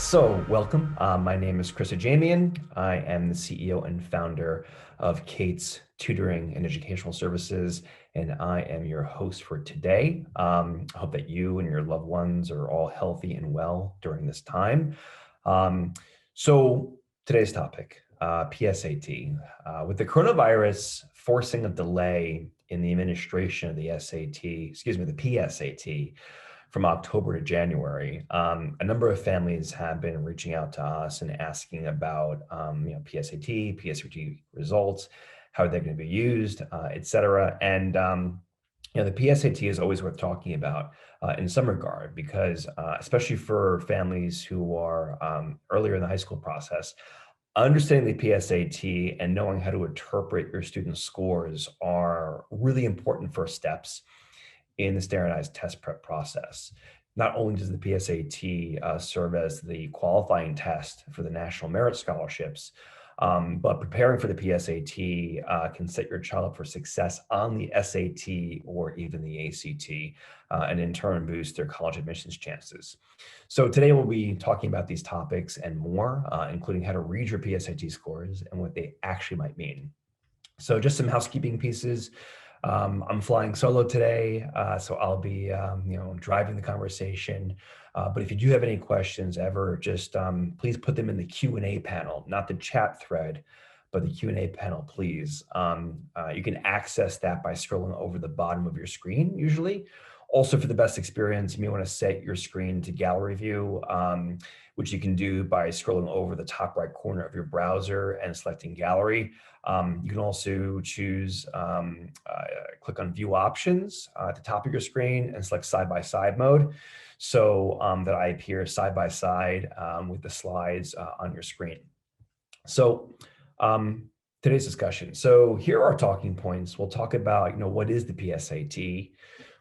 So welcome. My name is Chris Ajamian. I am the CEO and founder of Kate's Tutoring and Educational Services, and I am your host for today. I hope that you and your loved ones are all healthy and well during this time. So today's topic, PSAT. With the coronavirus forcing a delay in the administration of the the PSAT, from October to January, a number of families have been reaching out to us and asking about PSAT, PSAT results, how are they going to be used, et cetera. And the PSAT is always worth talking about in some regard because, especially for families who are earlier in the high school process, understanding the PSAT and knowing how to interpret your students' scores are really important first steps in the standardized test prep process. Not only does the PSAT serve as the qualifying test for the National Merit Scholarships, but preparing for the PSAT can set your child up for success on the SAT or even the ACT, and in turn boost their college admissions chances. So today we'll be talking about these topics and more, including how to read your PSAT scores and what they actually might mean. So just some housekeeping pieces. I'm flying solo today, so I'll be, driving the conversation. But if you do have any questions ever, just please put them in the Q&A panel, not the chat thread, but the Q&A panel, please. You can access that by scrolling over the bottom of your screen, usually. Also, for the best experience, you may want to set your screen to gallery view, which you can do by scrolling over the top right corner of your browser and selecting gallery. You can also choose, click on view options at the top of your screen and select side-by-side mode so that I appear side-by-side with the slides on your screen. So today's discussion. So here are our talking points. We'll talk about, what is the PSAT?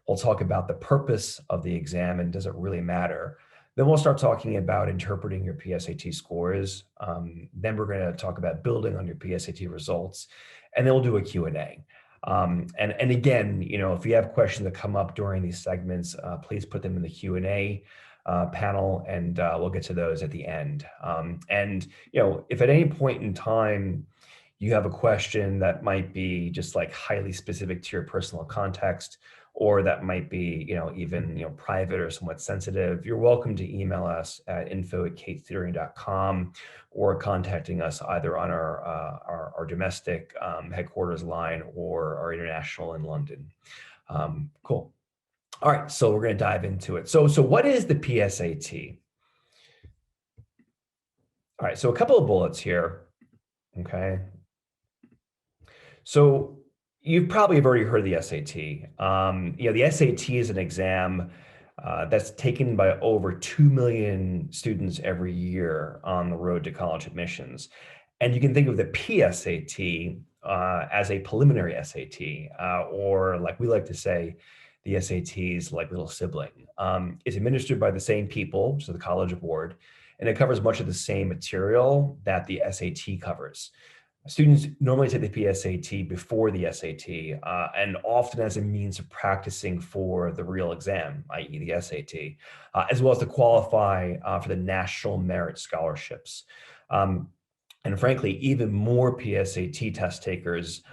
We'll talk about the purpose of the exam and does it really matter? Then we'll start talking about interpreting your PSAT scores. Then we're going to talk about building on your PSAT results, and then we'll do a Q&A. And again, if you have questions that come up during these segments, please put them in the Q&A panel, and we'll get to those at the end. If at any point in time you have a question that might be just like highly specific to your personal context, or that might be, even, private or somewhat sensitive, you're welcome to email us at info@katestutoring.com or contacting us either on our domestic headquarters line or our international in London. Cool. All right, so we're going to dive into it. So what is the PSAT? All right, so a couple of bullets here, okay? So you probably have already heard of the SAT. The SAT is an exam that's taken by over 2 million students every year on the road to college admissions. And you can think of the PSAT as a preliminary SAT, or like we like to say, the SAT's like little sibling. It's administered by the same people, so the College Board, and it covers much of the same material that the SAT covers. Students normally take the PSAT before the SAT, and often as a means of practicing for the real exam, i.e. the SAT, as well as to qualify for the National Merit Scholarships. And frankly, even more PSAT test takers,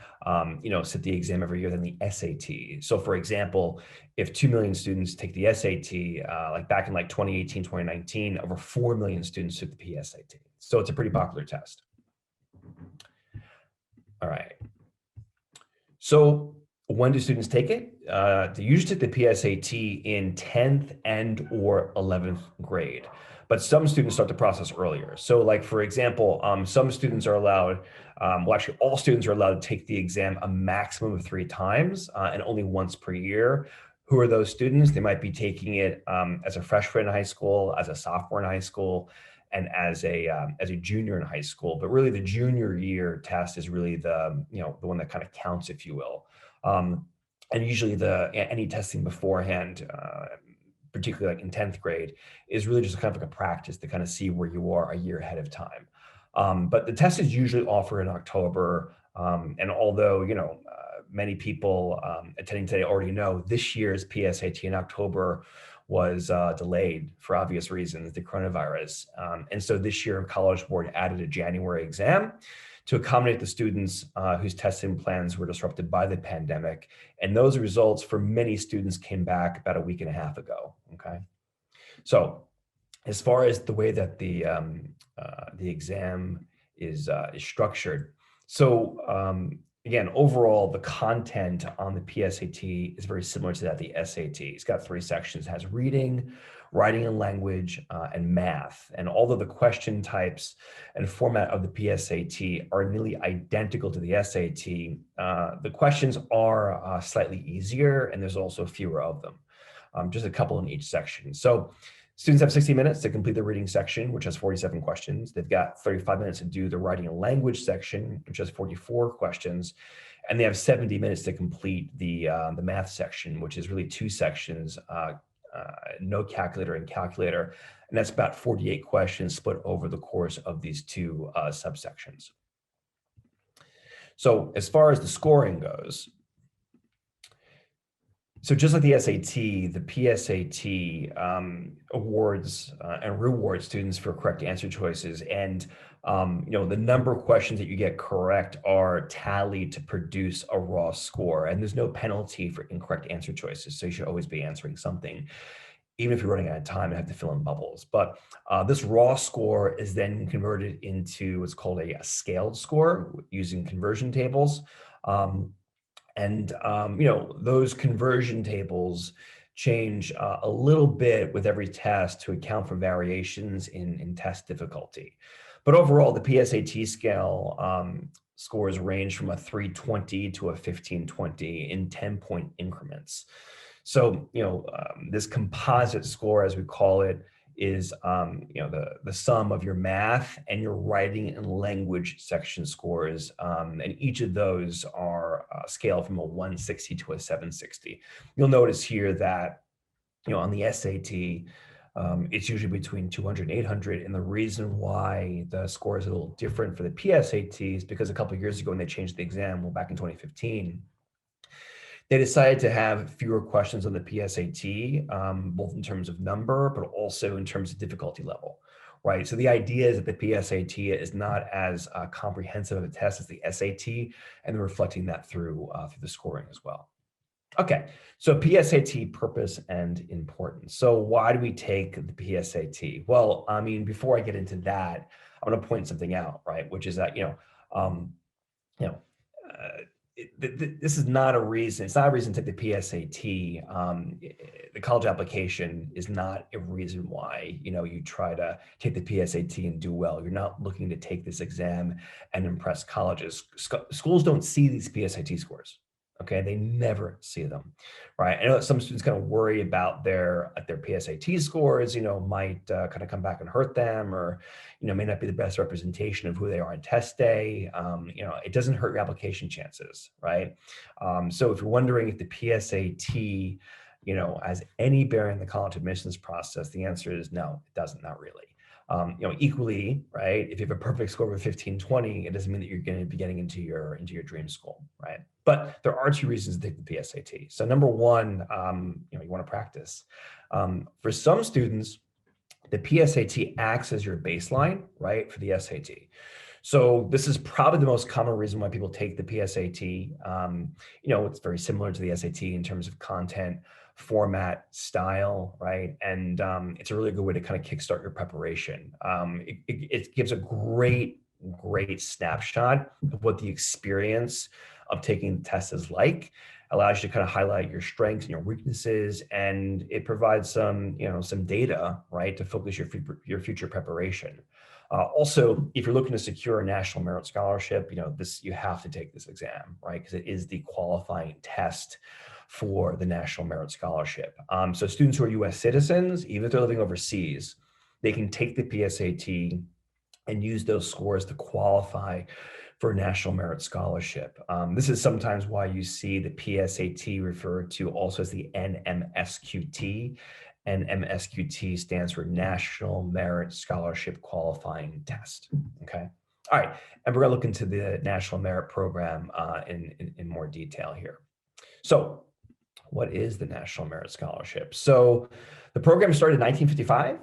sit the exam every year than the SAT. So for example, if 2 million students take the SAT, like back in 2018, 2019, over 4 million students took the PSAT. So it's a pretty popular test. All right. So when do students take it? They usually take the PSAT in 10th and or 11th grade, but some students start the process earlier. So for example, some students are allowed, actually all students are allowed to take the exam a maximum of 3 times and only once per year. Who are those students? They might be taking it as a freshman in high school, as a sophomore in high school, and as a junior in high school. But really the junior year test is really the one that kind of counts, if you will. And usually any testing beforehand, particularly in 10th grade, is really just kind of like a practice to kind of see where you are a year ahead of time. But the test is usually offered in October. And although, many people attending today already know this year's PSAT in October was delayed for obvious reasons, the coronavirus. And so this year, College Board added a January exam to accommodate the students whose testing plans were disrupted by the pandemic. And those results for many students came back about a week and a half ago, okay? So as far as the way that the exam is structured, so again, overall, the content on the PSAT is very similar to that of the SAT. It's got 3 sections. It has reading, writing and language, and math. And although the question types and format of the PSAT are nearly identical to the SAT, the questions are slightly easier, and there's also fewer of them, just a couple in each section. So students have 60 minutes to complete the reading section, which has 47 questions. They've got 35 minutes to do the writing and language section, which has 44 questions. And they have 70 minutes to complete the math section, which is really 2 sections, no calculator and calculator. And that's about 48 questions split over the course of these 2 subsections. So as far as the scoring goes, so just like the SAT, the PSAT awards and rewards students for correct answer choices. And the number of questions that you get correct are tallied to produce a raw score. And there's no penalty for incorrect answer choices. So you should always be answering something, even if you're running out of time and have to fill in bubbles. But this raw score is then converted into what's called a scaled score using conversion tables. Those conversion tables change a little bit with every test to account for variations in test difficulty. But overall, the PSAT scale scores range from a 320 to a 1520 in 10-point increments. So, this composite score, as we call it, is the sum of your math and your writing and language section scores, and each of those are scaled from a 160 to a 760. You'll notice here that on the SAT, it's usually between 200 and 800, and the reason why the score is a little different for the PSAT is because a couple of years ago when they changed the exam, well, back in 2015, they decided to have fewer questions on the PSAT, both in terms of number, but also in terms of difficulty level, right? So the idea is that the PSAT is not as comprehensive of a test as the SAT, and they're reflecting that through the scoring as well. Okay, so PSAT purpose and importance. So why do we take the PSAT? Well, before I get into that, I'm going to point something out, right? Which is that this is not a reason. It's not a reason to take the PSAT. The college application is not a reason why you try to take the PSAT and do well. You're not looking to take this exam and impress colleges. Schools don't see these PSAT scores. Okay, they never see them, right? I know that some students kind of worry about their PSAT scores, might kind of come back and hurt them, or may not be the best representation of who they are on test day. It doesn't hurt your application chances, right? So if you're wondering if the PSAT, has any bearing in the college admissions process, the answer is no, it doesn't, not really. Equally, right? If you have a perfect score of 1520, it doesn't mean that you're going to be getting into your dream school, right? But there are 2 reasons to take the PSAT. So number one, you want to practice. For some students, the PSAT acts as your baseline, right, for the SAT. So this is probably the most common reason why people take the PSAT. It's very similar to the SAT in terms of content, format, style, right? And it's a really good way to kind of kickstart your preparation. It gives a great snapshot of what the experience of taking the test is like, allows you to kind of highlight your strengths and your weaknesses, and it provides some data, right, to focus your future preparation. Also, if you're looking to secure a national merit scholarship, you have to take this exam, right? Because it is the qualifying test for the National Merit Scholarship. So students who are U.S. citizens, even if they're living overseas, they can take the PSAT and use those scores to qualify for a National Merit Scholarship. This is sometimes why you see the PSAT referred to also as the NMSQT. NMSQT stands for National Merit Scholarship Qualifying Test, okay? All right, and we're gonna look into the National Merit Program in more detail here. So what is the National Merit Scholarship? So The program started in 1955,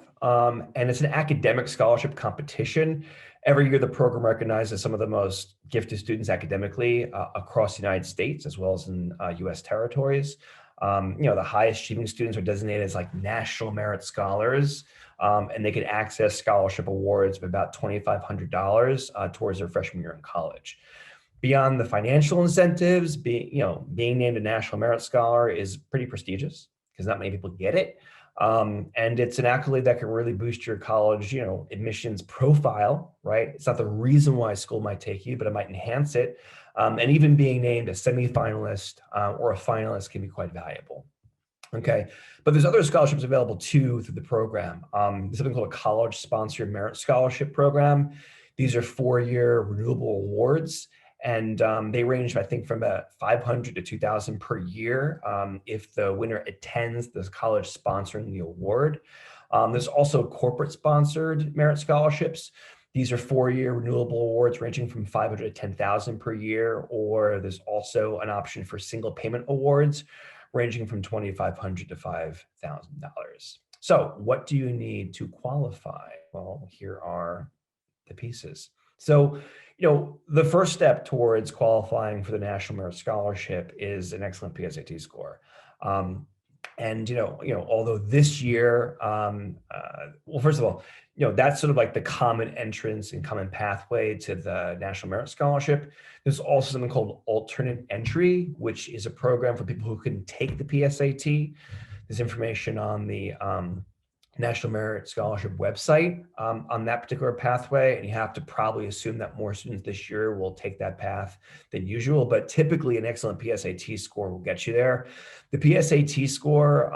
and it's an academic scholarship competition. Every year, the program recognizes some of the most gifted students academically across the United States, as well as in U.S. territories. The highest achieving students are designated as like National Merit Scholars, and they can access scholarship awards of about $2,500 towards their freshman year in college. Beyond the financial incentives, being named a National Merit Scholar is pretty prestigious because not many people get it. And it's an accolade that can really boost your college, admissions profile, right? It's not the reason why a school might take you, but it might enhance it. And even being named a semifinalist or a finalist can be quite valuable. Okay, but there's other scholarships available too through the program. There's something called a college-sponsored merit scholarship program. These are 4-year renewable awards, and they range, I think, from about 500 to 2,000 per year if the winner attends the college sponsoring the award. There's also corporate-sponsored merit scholarships. These are 4-year renewable awards ranging from 500 to 10,000 per year, or there's also an option for single payment awards ranging from $2,500 to $5,000. So what do you need to qualify? Well, here are the pieces. So, the first step towards qualifying for the National Merit Scholarship is an excellent PSAT score. Although this year, well, first of all, that's sort of like the common entrance and common pathway to the National Merit Scholarship. There's also something called alternate entry, which is a program for people who can take the PSAT. There's information on the National Merit Scholarship website on that particular pathway, and you have to probably assume that more students this year will take that path than usual, but typically an excellent PSAT score will get you there. The PSAT score,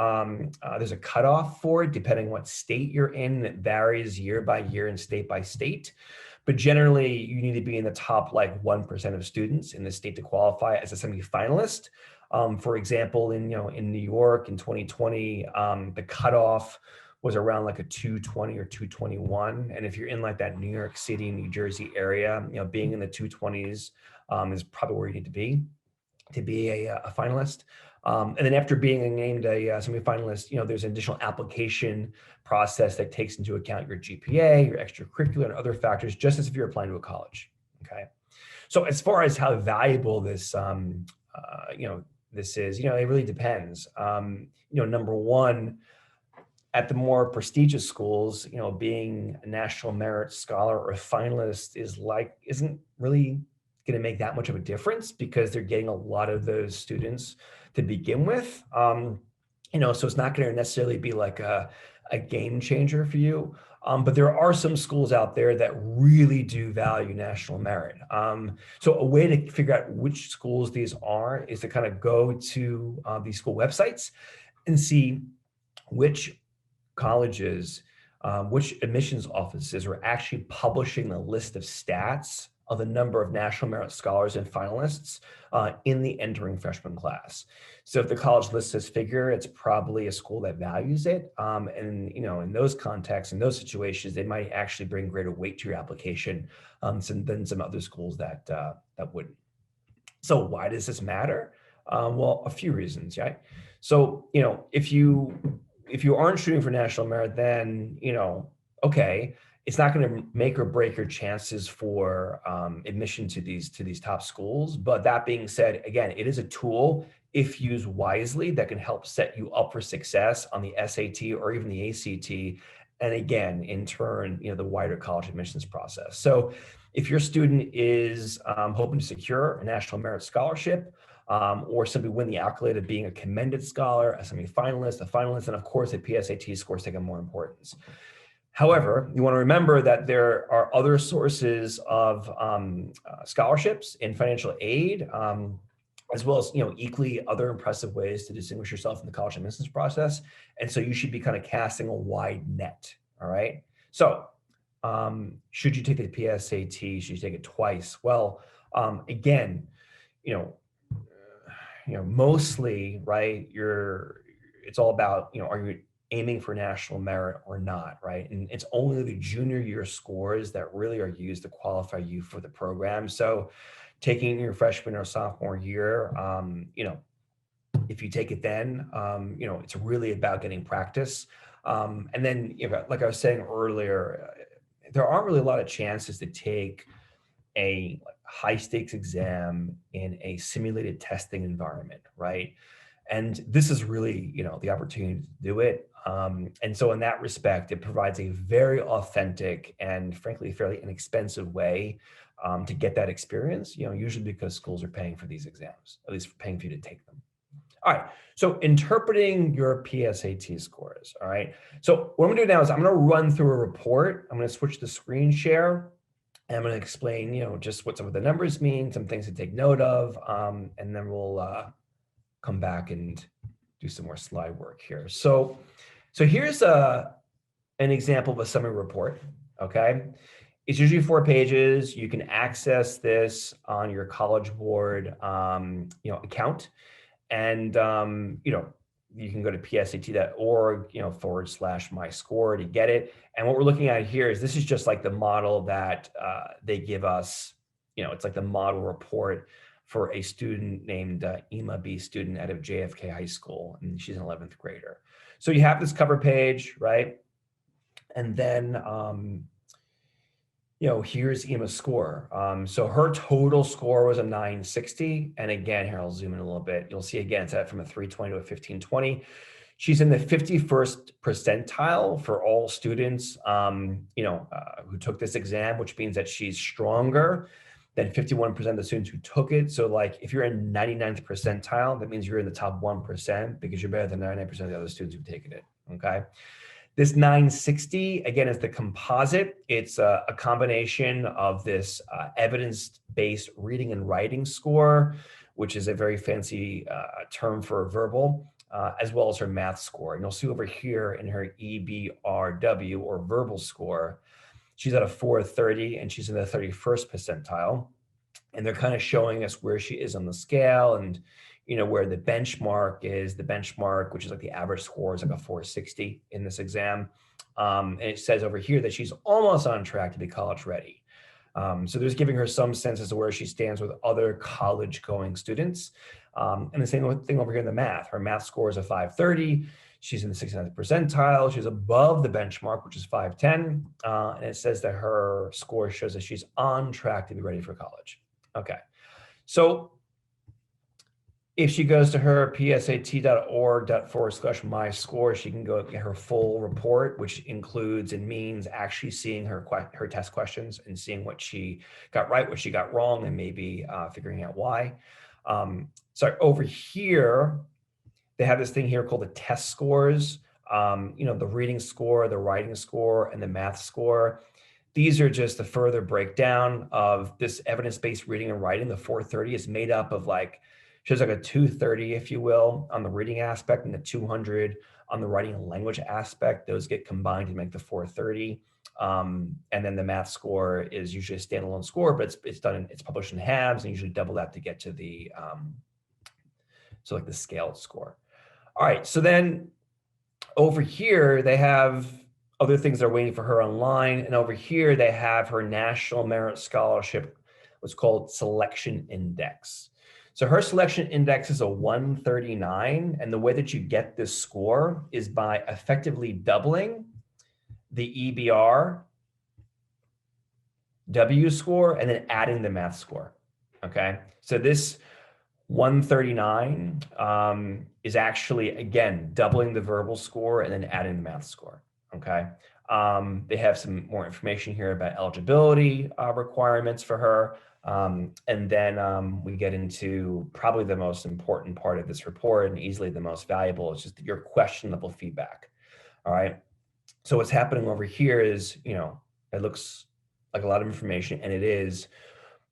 there's a cutoff for it depending what state you're in. It varies year by year and state by state, but generally you need to be in the top 1% of students in the state to qualify as a semifinalist. For example, in New York in 2020, the cutoff was around a 220 or 221. And if you're in that New York City, New Jersey area, being in the 220s is probably where you need to be a finalist. And then after being named a semifinalist, there's an additional application process that takes into account your GPA, your extracurricular and other factors, just as if you're applying to a college, okay? So as far as how valuable this, this is, it really depends. Number one, at the more prestigious schools, being a National Merit Scholar or a finalist isn't really going to make that much of a difference because they're getting a lot of those students to begin with. So it's not going to necessarily be a game changer for you. But there are some schools out there that really do value national merit. So a way to figure out which schools these are is to kind of go to these school websites and see which colleges, which admissions offices are actually publishing the list of stats of the number of National Merit Scholars and finalists in the entering freshman class. So if the college lists this figure, it's probably a school that values it. And in those contexts, in those situations, they might actually bring greater weight to your application than some other schools that wouldn't. So why does this matter? Well, a few reasons, right? So, if you aren't shooting for national merit, then, okay, it's not going to make or break your chances for admission to these top schools. But that being said, again, it is a tool, if used wisely, that can help set you up for success on the SAT or even the ACT. And again, in turn, the wider college admissions process. So if your student is hoping to secure a National Merit Scholarship, or simply win the accolade of being a commended scholar, a semifinalist, a finalist, and of course, the PSAT scores take on more importance. However, you want to remember that there are other sources of scholarships and financial aid, as well as equally other impressive ways to distinguish yourself in the college admissions process. And so you should be kind of casting a wide net. All right. So should you take the PSAT? Should you take it twice? Well, again, mostly, right, it's all about, are you aiming for national merit or not, right? And it's only the junior year scores that really are used to qualify you for the program. So taking your freshman or sophomore year, if you take it then, it's really about getting practice. And then, like I was saying earlier, there aren't really a lot of chances to take a high stakes exam in a simulated testing environment, right? And this is really, the opportunity to do it. And so in that respect, it provides a very authentic and frankly, fairly inexpensive way to get that experience, usually because schools are paying for these exams, at least paying for you to take them. All right, so interpreting your PSAT scores, all right? So what I'm gonna do now is I'm gonna run through a report. I'm gonna switch the screen share, and I'm gonna explain, just what some of the numbers mean, some things to take note of, and then we'll come back and do some more slide work here. So here's an example of a summary report, okay? It's usually 4 pages. You can access this on your College Board, account. And, you can go to psat.org, /my score to get it. And what we're looking at here is this is just like the model that they give us, it's like the model report for a student named Ema B. student out of JFK High School, and she's an 11th grader. So you have this cover page, right? And then, here's Ema's score. So her total score was a 960. And again, here, I'll zoom in a little bit. You'll see again, it's at from a 320 to a 1520. She's in the 51st percentile for all students, who took this exam, which means that she's stronger than 51% of the students who took it. So like, if you're in 99th percentile, that means you're in the top 1% because you're better than 99% of the other students who've taken it, okay? This 960, again, is the composite. It's a combination of this evidence-based reading and writing score, which is a very fancy term for verbal, as well as her math score. And you'll see over here in her EBRW, or verbal score, she's at a 430 and she's in the 31st percentile. And they're kind of showing us where she is on the scale and where the benchmark is. The benchmark, which is like the average score, is like a 460 in this exam. And it says over here that she's almost on track to be college ready. So there's giving her some sense as to where she stands with other college going students. And the same thing over here in the math. Her math score is a 530. She's in the 69th percentile. She's above the benchmark, which is 510. And it says that her score shows that she's on track to be ready for college. Okay, so if she goes to her psat.org/my score, she can go get her full report, which includes and means actually seeing her test questions and seeing what she got right, what she got wrong, and maybe figuring out why. So over here, they have this thing here called the test scores, the reading score, the writing score, and the math score. These are just a further breakdown of this evidence-based reading and writing. The 430 is made up of shows like a 230, if you will, on the reading aspect and the 200 on the writing and language aspect. Those get combined to make the 430. And then the math score is usually a standalone score, but it's published in halves and usually double that to get to the, the scaled score. All right, so then over here, they have other things that are waiting for her online. And over here, they have her National Merit Scholarship, what's called Selection Index. So her selection index is a 139. And the way that you get this score is by effectively doubling the EBR W score and then adding the math score, okay? So this 139 is actually, again, doubling the verbal score and then adding the math score, okay? They have some more information here about eligibility requirements for her. And then we get into probably the most important part of this report and easily the most valuable. It's just your questionable feedback, all right? So what's happening over here is, it looks like a lot of information, and it is.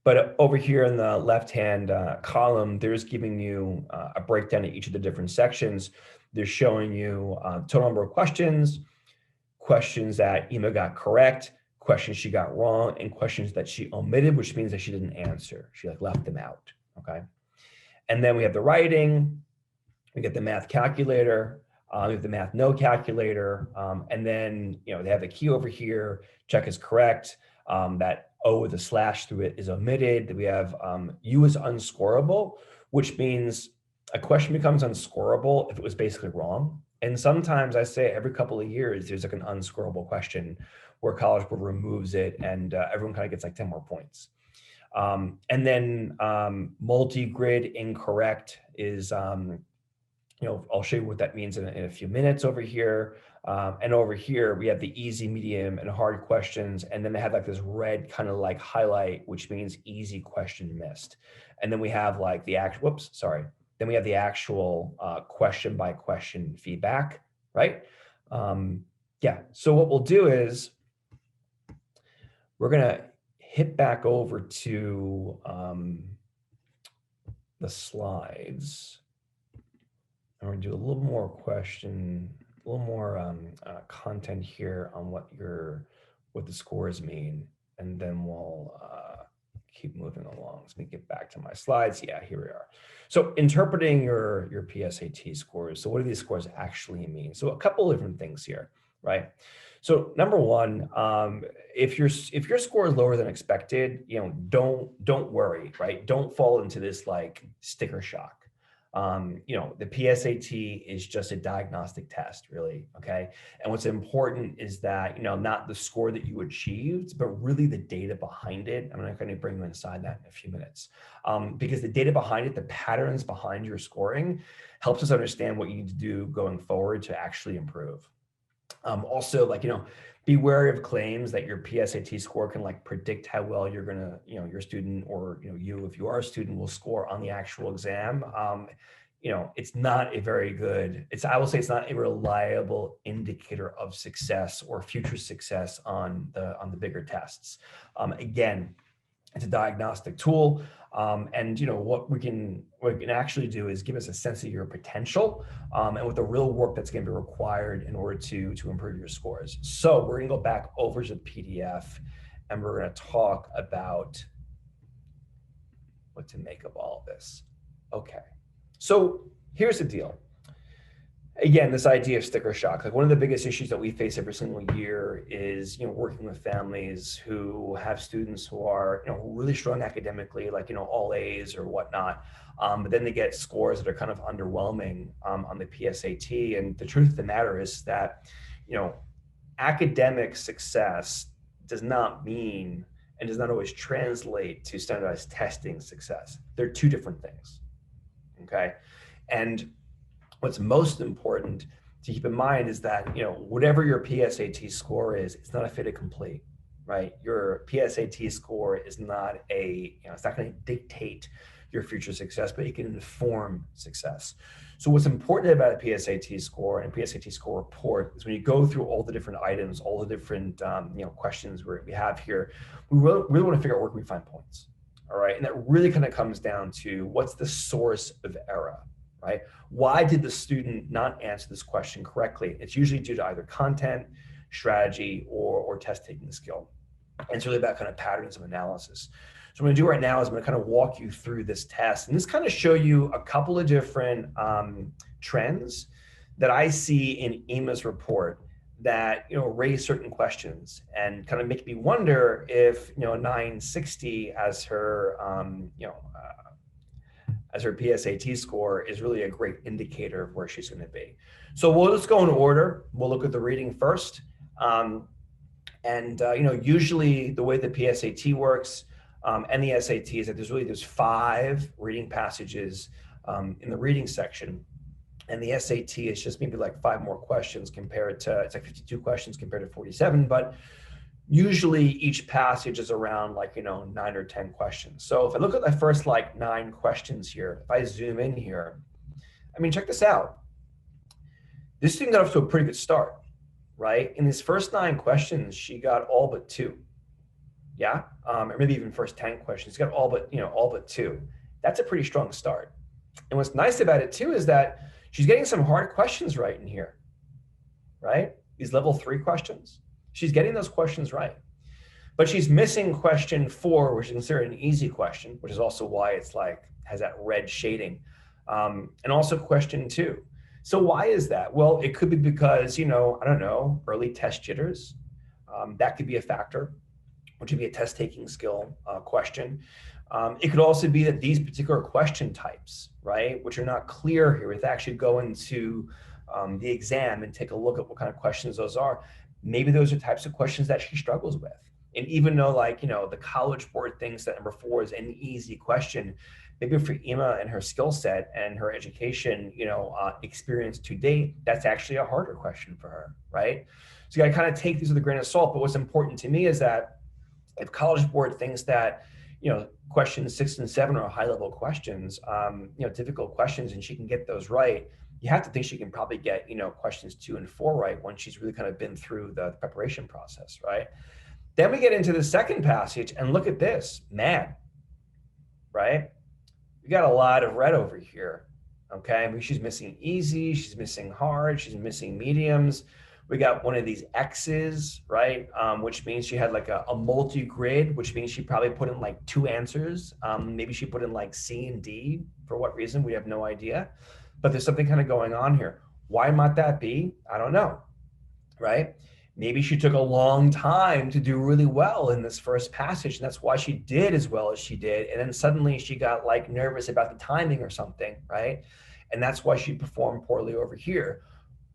But over here in the left-hand column, there's giving you a breakdown of each of the different sections. They're showing you total number of questions that Ema got correct, questions she got wrong, and questions that she omitted, which means that she didn't answer. She left them out, okay? And then we have the writing, we get the math calculator, we have the math no calculator, and then they have the key over here, check is correct, that O with a slash through it is omitted, that we have U is unscorable, which means a question becomes unscorable if it was basically wrong. And sometimes I say every couple of years, there's like an unscorable question where College Board removes it and everyone kind of gets like 10 more points. And then multi-grid incorrect is, I'll show you what that means in a few minutes over here. And over here, we have the easy, medium, and hard questions. And then they have like this red kind of like highlight, which means easy question missed. And then we have like the actual, Then we have the actual question by question feedback, right? Yeah, so what we'll do is we're gonna hit back over to the slides. And we're gonna do a little more content here on what the scores mean, and then we'll keep moving along. Let me get back to my slides. Yeah, here we are. So interpreting your PSAT scores. So what do these scores actually mean? So a couple of different things here, right? So number one, if your score is lower than expected, don't worry, right? Don't fall into this like sticker shock. The PSAT is just a diagnostic test, really, okay? And what's important is that, not the score that you achieved, but really the data behind it. I'm not going to bring you inside that in a few minutes, because the data behind it, the patterns behind your scoring, helps us understand what you need to do going forward to actually improve. Also, be wary of claims that your PSAT score can predict how well you're gonna, your student or you, if you are a student, will score on the actual exam. It's not a very good. I will say it's not a reliable indicator of success or future success on the bigger tests. Again, it's a diagnostic tool, and what we can actually do is give us a sense of your potential, and with the real work that's going to be required in order to improve your scores. So we're going to go back over to the PDF, and we're going to talk about what to make of all of this. Okay, so here's the deal. Again, this idea of sticker shock. One of the biggest issues that we face every single year is, working with families who have students who are, really strong academically, all A's or whatnot, but then they get scores that are kind of underwhelming on the PSAT. And the truth of the matter is that, academic success does not mean and does not always translate to standardized testing success. They're two different things, okay? And what's most important to keep in mind is that, whatever your PSAT score is, it's not a fait accompli, right? Your PSAT score is not it's not going to dictate your future success, but it can inform success. So what's important about a PSAT score and PSAT score report is when you go through all the different items, all the different, questions we have here, we really want to figure out where can we find points, all right? And that really kind of comes down to what's the source of error, right? Why did the student not answer this question correctly? It's usually due to either content, strategy, or test taking skill. And it's really about kind of patterns of analysis. So what I'm gonna do right now is I'm gonna kind of walk you through this test and just kind of show you a couple of different trends that I see in EMA's report that raise certain questions and kind of make me wonder if a 960 as her as her PSAT score is really a great indicator of where she's going to be. So we'll just go in order. We'll look at the reading first. Usually the way the PSAT works and the SAT is that there's 5 reading passages in the reading section. And the SAT is just maybe 5 more questions compared to, it's 52 questions compared to 47, but usually each passage is around 9 or 10 questions. So if I look at the first 9 questions here, if I zoom in here, check this out. This student got off to a pretty good start, right? In these first 9 questions, she got all but 2. Yeah, or maybe even first 10 questions, she got all but 2. That's a pretty strong start. And what's nice about it too is that she's getting some hard questions right in here, right? These level 3 questions. She's getting those questions right, but she's missing question 4, which is considered an easy question, which is also why it's has that red shading, and also question 2. So why is that? Well, it could be because, I don't know, early test jitters. That could be a factor, which would be a test taking skill question. It could also be that these particular question types, right, which are not clear here, if they actually go into the exam and take a look at what kind of questions those are, maybe those are types of questions that she struggles with. And even though, like, the College Board thinks that number 4 is an easy question, maybe for Emma and her skill set and her education, experience to date, that's actually a harder question for her, right? So you got to kind of take these with a grain of salt. But what's important to me is that if College Board thinks that, questions 6 and 7 are high-level questions, difficult questions, and she can get those right, you have to think she can probably get, questions 2 and 4 right once she's really kind of been through the preparation process, right? Then we get into the second passage and look at this, man, right? We got a lot of red over here, okay? I mean, she's missing easy, she's missing hard, she's missing mediums. We got one of these X's, right? Which means she had like a multi-grid, which means she probably put in like 2 answers. Maybe she put in like C and D. For what reason? We have no idea. But there's something kind of going on here. Why might that be? I don't know, right? Maybe she took a long time to do really well in this first passage, and that's why she did as well as she did. And then suddenly she got like nervous about the timing or something, right? And that's why she performed poorly over here.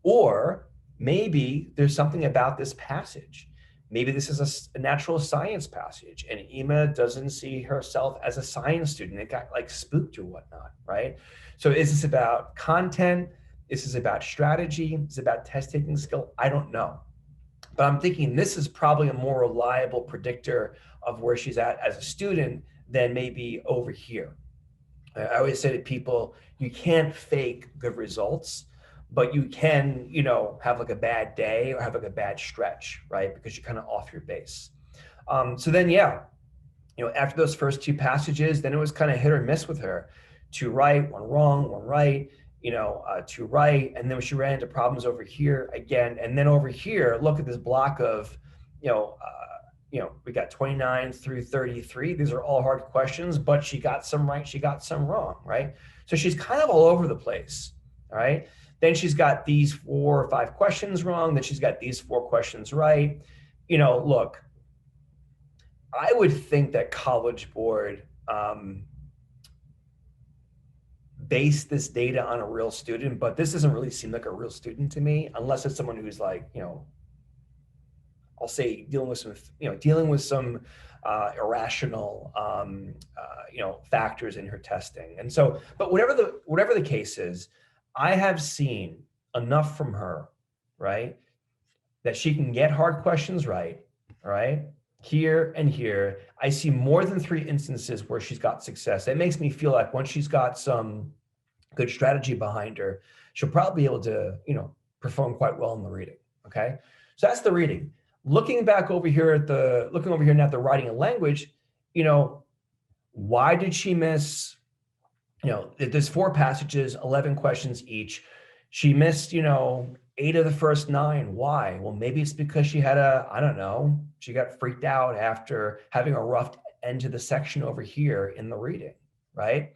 Or maybe there's something about this passage. Maybe this is a natural science passage and Emma doesn't see herself as a science student. It got like spooked or whatnot, right? So is this about content? Is this about strategy? Is it about test taking skill? I don't know. But I'm thinking this is probably a more reliable predictor of where she's at as a student than maybe over here. I always say to people, you can't fake good results, but you can, have like a bad day or have like a bad stretch, right? Because you're kind of off your base. So then, after those first 2 passages, then it was kind of hit or miss with her. 2 right, 1 wrong, 1 right, 2 right. And then she ran into problems over here again. And then over here, look at this block of, we got 29 through 33. These are all hard questions, but she got some right, she got some wrong, right? So she's kind of all over the place, all right? Then she's got these 4 or 5 questions wrong. Then she's got these 4 questions right. Look, I would think that College Board based this data on a real student, but this doesn't really seem like a real student to me, unless it's someone who's like, I'll say dealing with some irrational, factors in her testing. And so, but whatever the case is, I have seen enough from her, right, that she can get hard questions right, here and here. I see more than 3 instances where she's got success. That makes me feel like once she's got some good strategy behind her, she'll probably be able to, perform quite well in the reading, okay? So that's the reading. Looking over here now at the writing and language, why did she miss, there's 4 passages, 11 questions each. She missed, 8 of the first 9. Why? Well, maybe it's because she had she got freaked out after having a rough end to the section over here in the reading, right?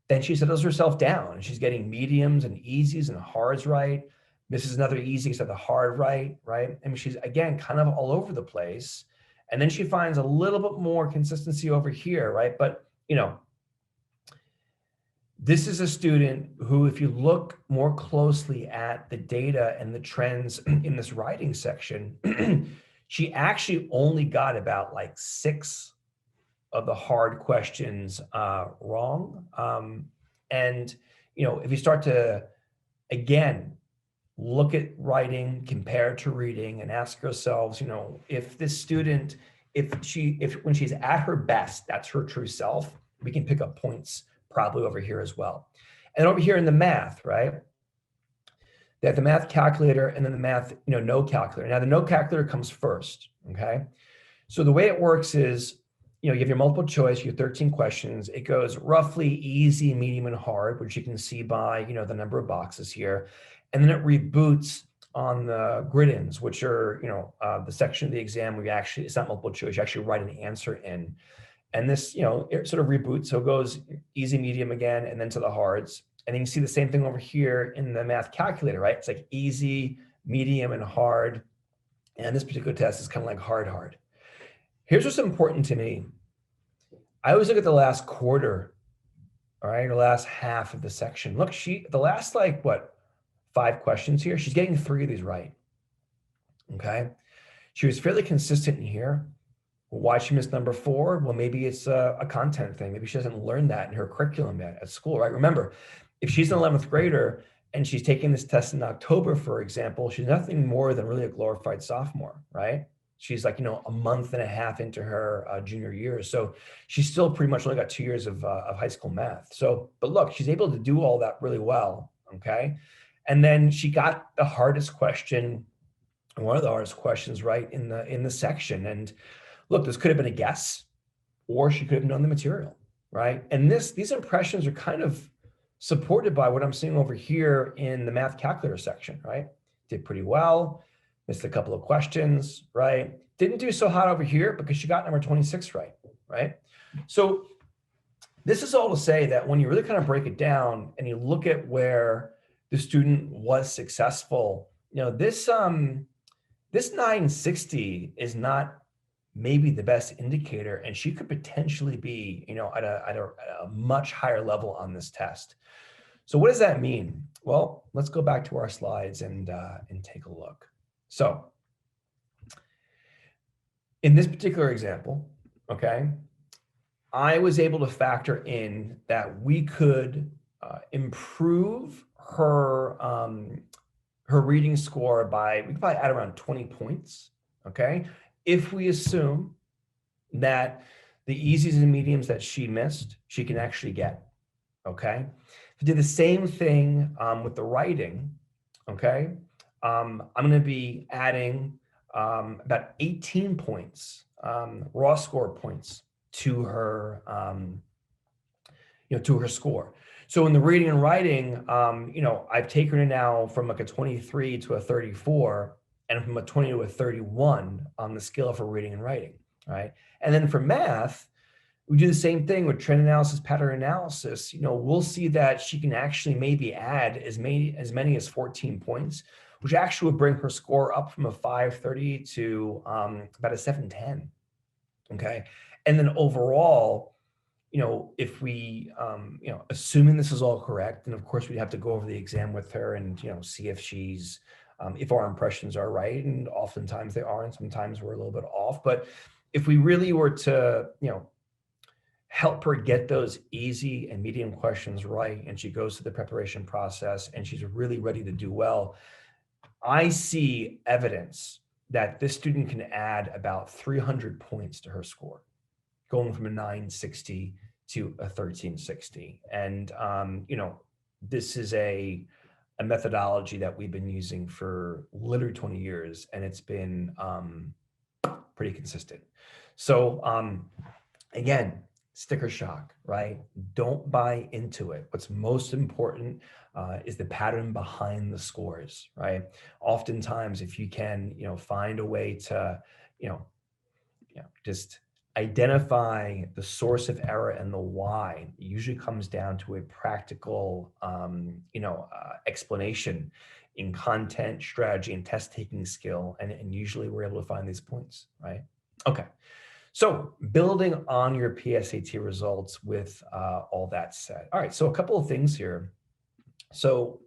Then she settles herself down. She's getting mediums and easies and hards right. Misses another easy except the hard right? I mean, she's, again, kind of all over the place. And then she finds a little bit more consistency over here, right? But, this is a student who, if you look more closely at the data and the trends in this writing section, she actually only got about like 6 of the hard questions wrong. And, if you start to, again, look at writing compared to reading and ask yourselves, if this student, if when she's at her best, that's her true self, we can pick up points probably over here as well. And over here in the math, right? They have the math calculator and then the math, no calculator. Now the no calculator comes first, okay? So the way it works is, you have your multiple choice, your 13 questions. It goes roughly easy, medium, and hard, which you can see by, the number of boxes here. And then it reboots on the grid-ins, which are, the section of the exam where it's not multiple choice, you actually write an answer in. And this, it sort of reboots. So it goes easy, medium again, and then to the hards. And then you see the same thing over here in the math calculator, right? It's like easy, medium, and hard. And this particular test is kind of like hard. Here's what's important to me. I always look at the last quarter, all right, or last half of the section. Look, the last like what, 5 questions here, she's getting 3 of these right, okay? She was fairly consistent in here. Why she missed number 4? Well, maybe it's a content thing. Maybe she doesn't learn that in her curriculum yet at school, right? Remember, if she's an 11th grader and she's taking this test in October, for example, she's nothing more than really a glorified sophomore, right? She's like, a month and a half into her junior year. So she's still pretty much only got 2 years of high school math. So, but look, she's able to do all that really well, okay? And then she got the hardest question, one of the hardest questions, right, in the section. And look, this could have been a guess, or she could have known the material, right? And these impressions are kind of supported by what I'm seeing over here in the math calculator section, right? Did pretty well, missed a couple of questions, right? Didn't do so hot over here because she got number 26 right, right? So this is all to say that when you really kind of break it down and you look at where the student was successful, this 960 is not maybe the best indicator, and she could potentially be, at a much higher level on this test. So what does that mean? Well, let's go back to our slides and take a look. So in this particular example, okay, I was able to factor in that we could improve her reading score we could probably add around 20 points, okay? If we assume that the easies and mediums that she missed, she can actually get, okay? If we do the same thing with the writing, okay, I'm gonna be adding about 18 points, raw score points to her, to her score. So in the reading and writing, I've taken her now from like a 23 to a 34, and from a 20 to a 31 on the scale for reading and writing, right? And then for math, we do the same thing with trend analysis, pattern analysis. We'll see that she can actually maybe add as many as 14 points, which actually would bring her score up from a 530 to about a 710, okay? And then overall, if we, assuming this is all correct, and of course we'd have to go over the exam with her and, see if she's, if our impressions are right, and oftentimes they are, and sometimes we're a little bit off. But if we really were to, help her get those easy and medium questions right, and she goes through the preparation process and she's really ready to do well, I see evidence that this student can add about 300 points to her score, going from a 960 to a 1360. And, this is a methodology that we've been using for literally 20 years, and it's been pretty consistent. So again, sticker shock, right? Don't buy into it. What's most important is the pattern behind the scores, right? Oftentimes, if you can, find a way to, just identify the source of error and the why, it usually comes down to a practical, explanation in content, strategy, and test taking skill. And usually we're able to find these points, right? Okay. So building on your PSAT results with all that said. All right, so a couple of things here. So,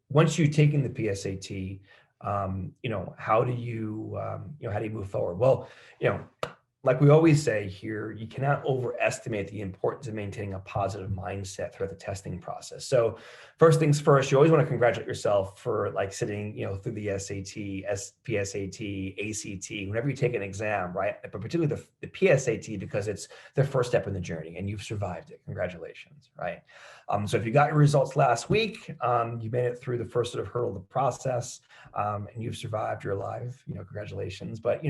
once you've taken the PSAT, how do you move forward? Well, like we always say here, you cannot overestimate the importance of maintaining a positive mindset throughout the testing process. So first things first, you always want to congratulate yourself for like sitting, through the SAT, PSAT, ACT, whenever you take an exam, right? But particularly the PSAT, because it's the first step in the journey and you've survived it. Congratulations, right? So if you got your results last week, you made it through the first sort of hurdle of the process, and you've survived, you're alive, congratulations. But,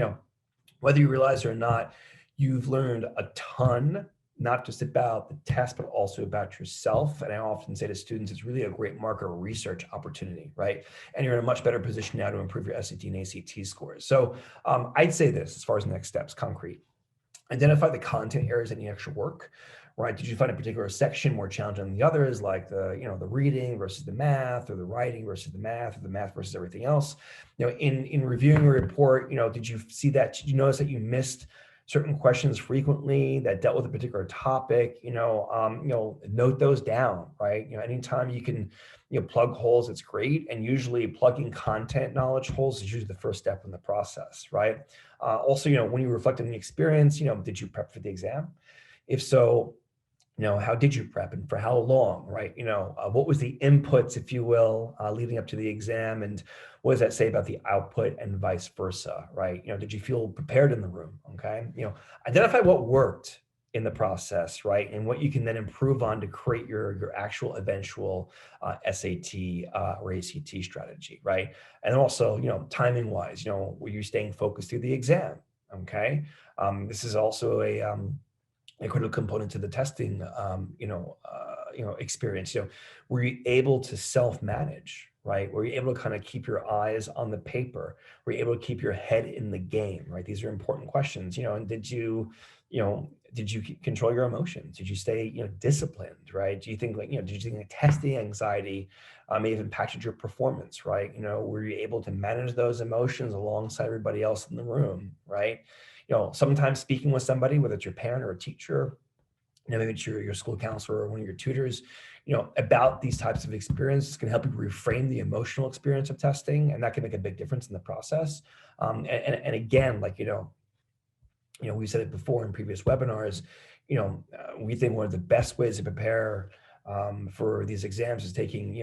whether you realize it or not, you've learned a ton, not just about the test, but also about yourself. And I often say to students, it's really a great marker research opportunity, right? And you're in a much better position now to improve your SAT and ACT scores. So I'd say this, as far as next steps, concrete. Identify the content areas that need extra work, right? Did you find a particular section more challenging than the others, like the reading versus the math, or the writing versus the math, or the math versus everything else? In reviewing your report, did you see that? Did you notice that you missed certain questions frequently that dealt with a particular topic, note those down, right? Anytime you can, plug holes, it's great. And usually plugging content knowledge holes is usually the first step in the process, right? Also, when you reflect on the experience, did you prep for the exam? If so, how did you prep and for how long, right? What was the inputs, if you will, leading up to the exam, and what does that say about the output and vice versa, right? Did you feel prepared in the room? Okay. Identify what worked in the process, right? And what you can then improve on to create your actual eventual SAT or ACT strategy, right? And also, timing wise, were you staying focused through the exam? Okay. This is also a critical component to the testing, experience. Were you able to self-manage, right? Were you able to kind of keep your eyes on the paper? Were you able to keep your head in the game, right? These are important questions, and did you control your emotions? Did you stay, disciplined, right? Do you think did you think testing anxiety may have impacted your performance, right? Were you able to manage those emotions alongside everybody else in the room, right? Sometimes speaking with somebody, whether it's your parent or a teacher, maybe it's your school counselor or one of your tutors, about these types of experiences can help you reframe the emotional experience of testing, and that can make a big difference in the process. And again, we said it before in previous webinars, we think one of the best ways to prepare for these exams is taking,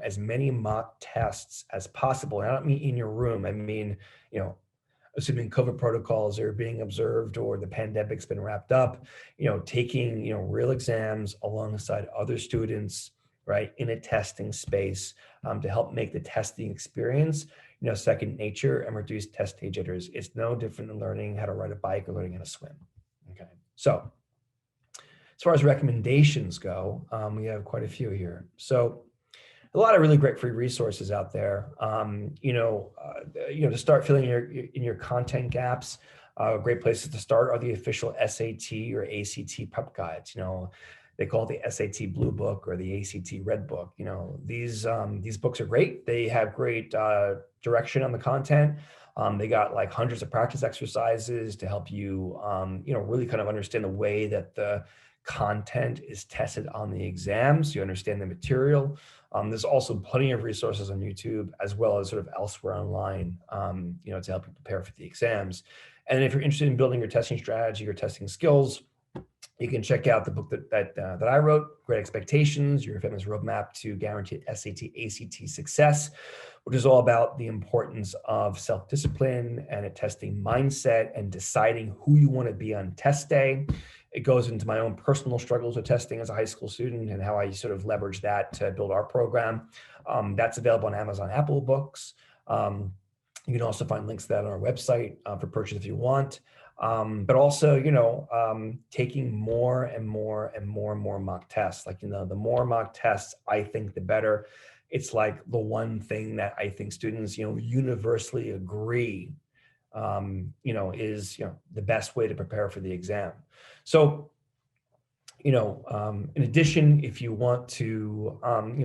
as many mock tests as possible. And I don't mean in your room. I mean, assuming COVID protocols are being observed or the pandemic's been wrapped up, taking, real exams alongside other students, right, in a testing space to help make the testing experience, second nature and reduce test day jitters. It's no different than learning how to ride a bike or learning how to swim. Okay. So as far as recommendations go, we have quite a few here. So a lot of really great free resources out there. To start filling in your content gaps, great places to start are the official SAT or ACT prep guides. They call it the SAT Blue Book or the ACT Red Book. These books are great. They have great direction on the content. They got like hundreds of practice exercises to help you, really kind of understand the way that the content is tested on the exam, so you understand the material. There's also plenty of resources on YouTube as well as sort of elsewhere online, to help you prepare for the exams. And if you're interested in building your testing strategy, your testing skills, you can check out the book that I wrote, Great Expectations, Your Famous Roadmap to Guaranteed SAT, ACT Success, which is all about the importance of self-discipline and a testing mindset and deciding who you want to be on test day. It goes into my own personal struggles with testing as a high school student and how I sort of leverage that to build our program. That's available on Amazon, Apple Books. You can also find links to that on our website for purchase if you want. But also, taking more and more mock tests. The more mock tests, I think, the better. It's like the one thing that I think students, universally agree, is, the best way to prepare for the exam. So, in addition, if you want to,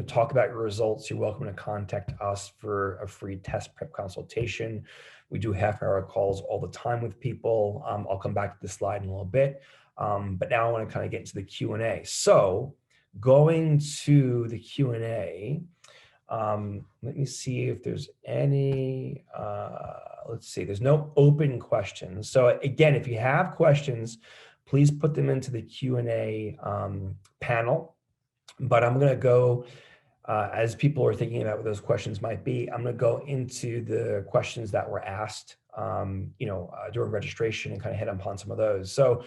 talk about your results, you're welcome to contact us for a free test prep consultation. We do half-hour calls all the time with people. I'll come back to this slide in a little bit. But now I want to kind of get into the Q&A. So going to the Q&A, let me see if there's any, let's see, there's no open questions. So again, if you have questions, please put them into the Q&A panel. But I'm going to go, as people are thinking about what those questions might be, I'm going to go into the questions that were asked, during registration and kind of hit upon some of those. So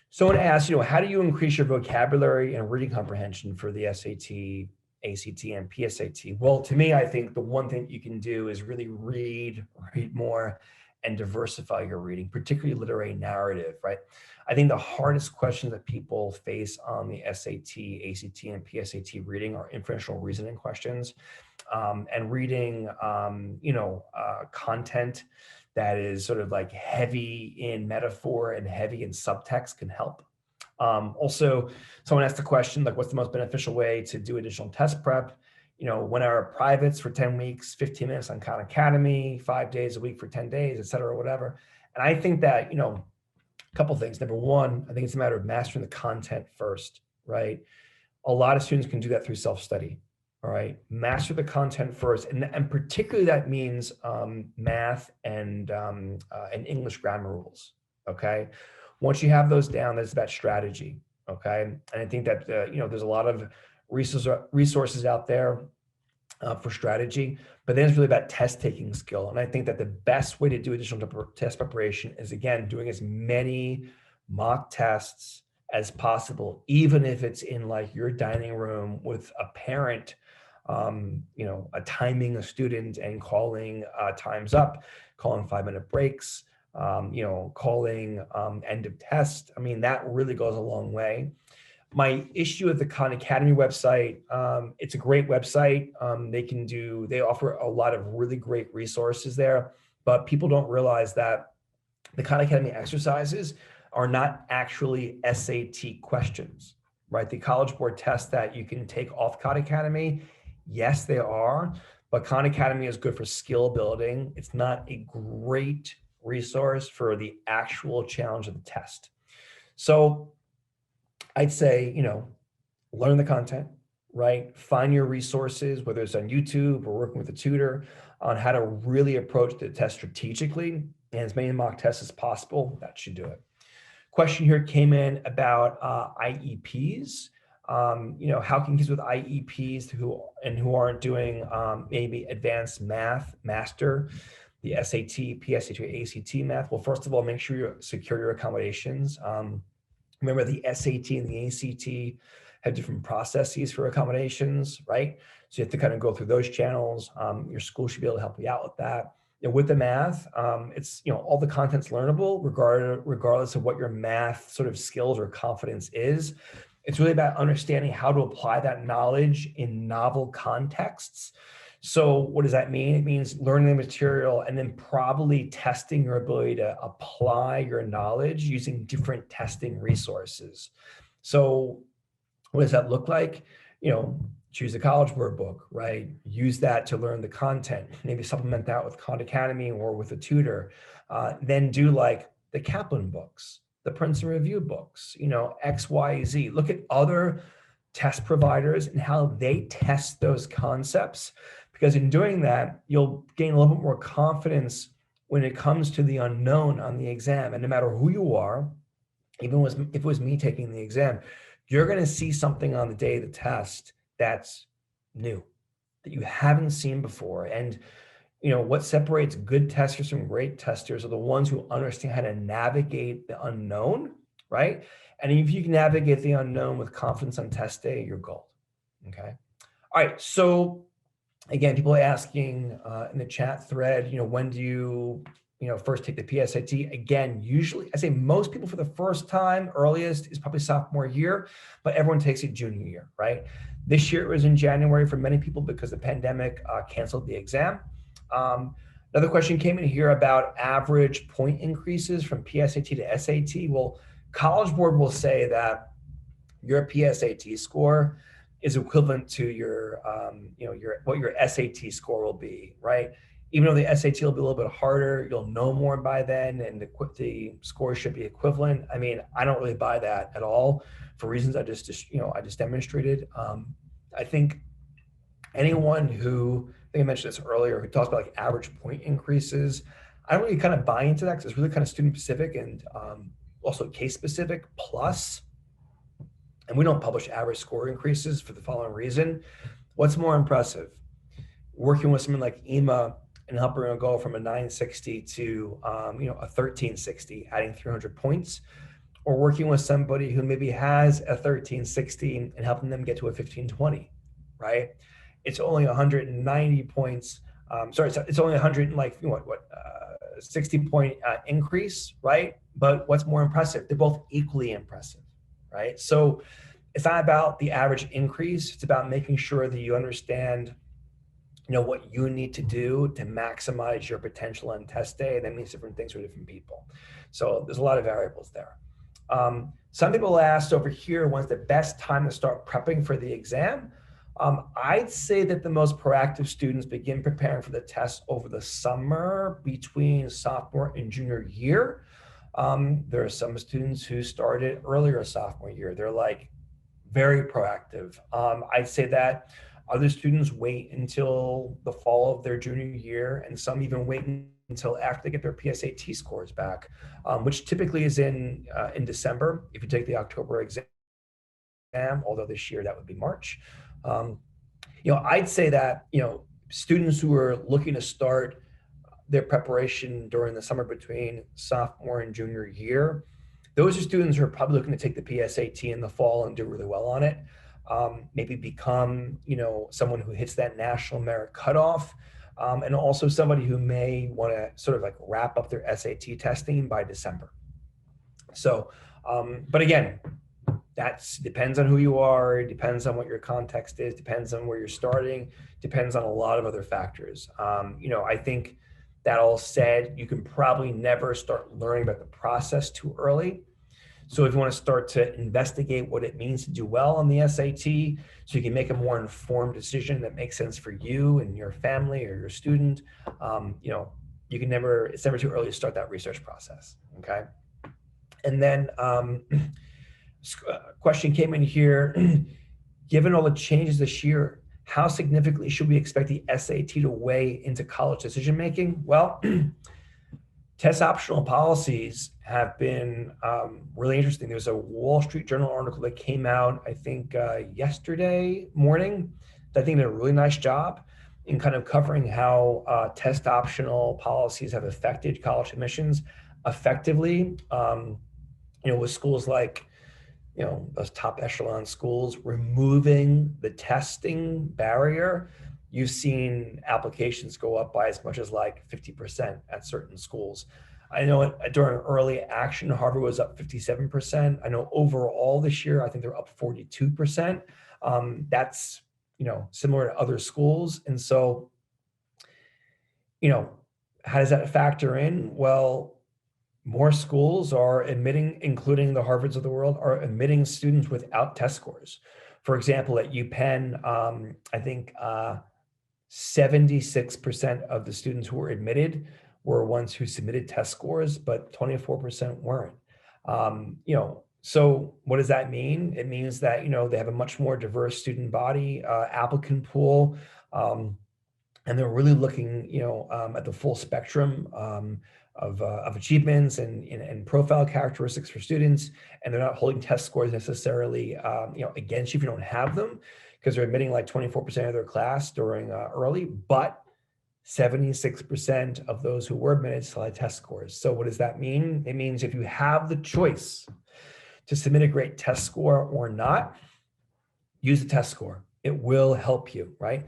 someone asked, how do you increase your vocabulary and reading comprehension for the SAT, ACT, and PSAT? Well, to me, I think the one thing you can do is really read more and diversify your reading, particularly literary narrative, right? I think the hardest questions that people face on the SAT, ACT, and PSAT reading are inferential reasoning questions, and reading, content that is sort of like heavy in metaphor and heavy in subtext can help. Also, someone asked the question, like, what's the most beneficial way to do additional test prep? 1 hour privates for 10 weeks, 15 minutes on Khan Academy, 5 days a week for 10 days, et cetera, whatever. And I think that, Couple things. Number one, I think it's a matter of mastering the content first, right? A lot of students can do that through self-study. All right, master the content first, and particularly that means math and English grammar rules. Okay, once you have those down, that's about strategy. Okay, and I think that there's a lot of resources out there for strategy, but then it's really about test taking skill. And I think that the best way to do additional test preparation is, again, doing as many mock tests as possible, even if it's in like your dining room with a parent, a timing a student and calling times up, calling 5-minute breaks, calling end of test. I mean, that really goes a long way. My issue with the Khan Academy website, it's a great website. They offer a lot of really great resources there, but people don't realize that the Khan Academy exercises are not actually SAT questions, right? The College Board test that you can take off Khan Academy, yes, they are, but Khan Academy is good for skill building. It's not a great resource for the actual challenge of the test. So I'd say, learn the content, right? Find your resources, whether it's on YouTube or working with a tutor, on how to really approach the test strategically, and as many mock tests as possible. That should do it. Question here came in about IEPs. How can kids with IEPs who aren't doing maybe advanced math master the SAT, PSAT, or ACT math? Well, first of all, make sure you secure your accommodations. Remember, the SAT and the ACT have different processes for accommodations, right? So you have to kind of go through those channels. Your school should be able to help you out with that. And with the math, it's, all the content's learnable regardless of what your math sort of skills or confidence is. It's really about understanding how to apply that knowledge in novel contexts. So what does that mean? It means learning the material and then probably testing your ability to apply your knowledge using different testing resources. So what does that look like? Choose a College Board book, right? Use that to learn the content, maybe supplement that with Khan Academy or with a tutor. Then do like the Kaplan books, the Princeton Review books, X, Y, Z. Look at other test providers and how they test those concepts. Because in doing that, you'll gain a little bit more confidence when it comes to the unknown on the exam. And no matter who you are, even if it was me taking the exam, you're going to see something on the day of the test that's new, that you haven't seen before. And what separates good testers from great testers are the ones who understand how to navigate the unknown, right? And if you can navigate the unknown with confidence on test day, you're gold. Okay. All right. So again, people are asking in the chat thread, when do you, first take the PSAT? Again, usually I say most people for the first time, earliest is probably sophomore year, but everyone takes it junior year, right? This year it was in January for many people because the pandemic canceled the exam. Another question came in here about average point increases from PSAT to SAT. Well, College Board will say that your PSAT score is equivalent to your what your SAT score will be, right? Even though the SAT will be a little bit harder, you'll know more by then, and the score should be equivalent. I mean, I don't really buy that at all for reasons I just demonstrated. I think anyone who, I think I mentioned this earlier, who talks about like average point increases, I don't really kind of buy into that because it's really kind of student specific and also case specific. Plus, and we don't publish average score increases for the following reason. What's more impressive? Working with someone like Ema and helping her go from a 960 to a 1360, adding 300 points, or working with somebody who maybe has a 1360 and helping them get to a 1520, right? It's only 190 points. It's only 60 point increase, right? But what's more impressive? They're both equally impressive, right? So it's not about the average increase. It's about making sure that you understand, what you need to do to maximize your potential on test day. That means different things for different people. So there's a lot of variables there. Some people asked over here, when's the best time to start prepping for the exam? I'd say that the most proactive students begin preparing for the test over the summer between sophomore and junior year. There are some students who started earlier sophomore year. They're like very proactive. I'd say that other students wait until the fall of their junior year, and some even wait until after they get their PSAT scores back, which typically is in December if you take the October exam, although this year that would be March. Um, I'd say that, students who are looking to start their preparation during the summer between sophomore and junior year, those are students who are probably looking to take the PSAT in the fall and do really well on it. Maybe become, someone who hits that national merit cutoff, and also somebody who may want to sort of like wrap up their SAT testing by December. So, but again, that depends on who you are, it depends on what your context is, depends on where you're starting, depends on a lot of other factors. I think that all said, you can probably never start learning about the process too early. So if you want to start to investigate what it means to do well on the SAT, so you can make a more informed decision that makes sense for you and your family or your student, it's never too early to start that research process, okay? And then question came in here, given all the changes this year, how significantly should we expect the SAT to weigh into college decision making? Well, test optional policies have been really interesting. There's a Wall Street Journal article that came out, I think, yesterday morning. I think did a really nice job in kind of covering how test optional policies have affected college admissions effectively. With schools like, those top echelon schools removing the testing barrier, you've seen applications go up by as much as like 50% at certain schools. I know during early action, Harvard was up 57%. I know overall this year, I think they're up 42%. That's, similar to other schools. And so, how does that factor in? Well, more schools are admitting, including the Harvards of the world, are admitting students without test scores. For example, at UPenn, I think 76% of the students who were admitted were ones who submitted test scores, but 24% weren't. So what does that mean? It means that, they have a much more diverse student body, applicant pool, and they're really looking, at the full spectrum of achievements and profile characteristics for students, and they're not holding test scores necessarily, against you if you don't have them, because they're admitting like 24% of their class during early, but 76% of those who were admitted still had test scores. So what does that mean? It means if you have the choice to submit a great test score or not, use the test score. It will help you, right?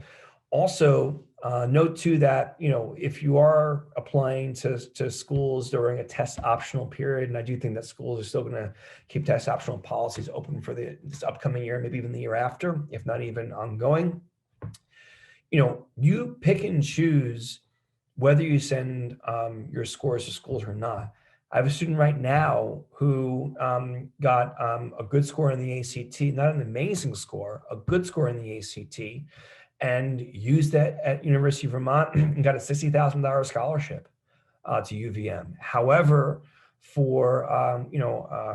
Also, note too that, if you are applying to schools during a test optional period, and I do think that schools are still going to keep test optional policies open for this upcoming year, maybe even the year after, if not even ongoing, you pick and choose whether you send your scores to schools or not. I have a student right now who got a good score in the ACT, not an amazing score, a good score in the ACT, and used that at University of Vermont and got a $60,000 scholarship to UVM. However, for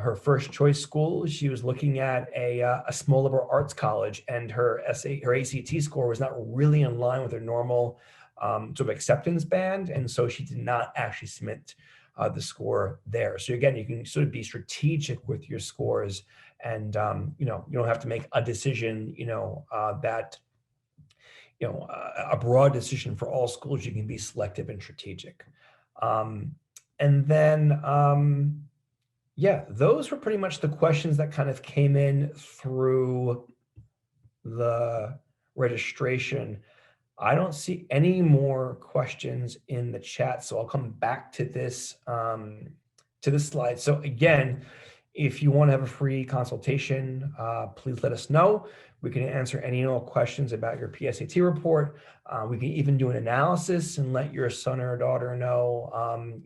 her first choice school, she was looking at a small liberal arts college, and her ACT score was not really in line with her normal sort of acceptance band, and so she did not actually submit the score there. So again, you can sort of be strategic with your scores, and you don't have to make a decision that a broad decision for all schools. You can be selective and strategic. And then, those were pretty much the questions that kind of came in through the registration. I don't see any more questions in the chat, so I'll come back to this slide. So again, if you want to have a free consultation, please let us know. We can answer any and all questions about your PSAT report. We can even do an analysis and let your son or daughter know,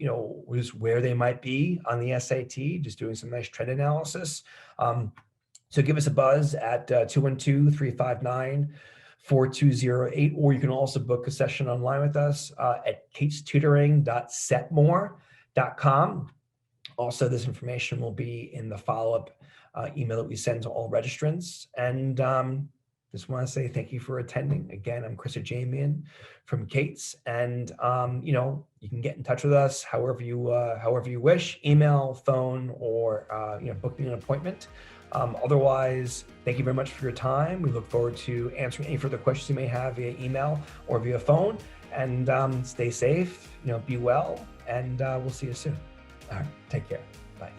just where they might be on the SAT, just doing some nice trend analysis. So give us a buzz at 212-359-4208, or you can also book a session online with us at katestutoring.setmore.com. Also, this information will be in the follow-up email that we send to all registrants. And just want to say thank you for attending. Again, I'm Chris Ajamian from Cates, and you can get in touch with us however you wish, email, phone, or booking an appointment. Otherwise, thank you very much for your time. We look forward to answering any further questions you may have via email or via phone. And stay safe, be well, and we'll see you soon. All right, take care. Bye.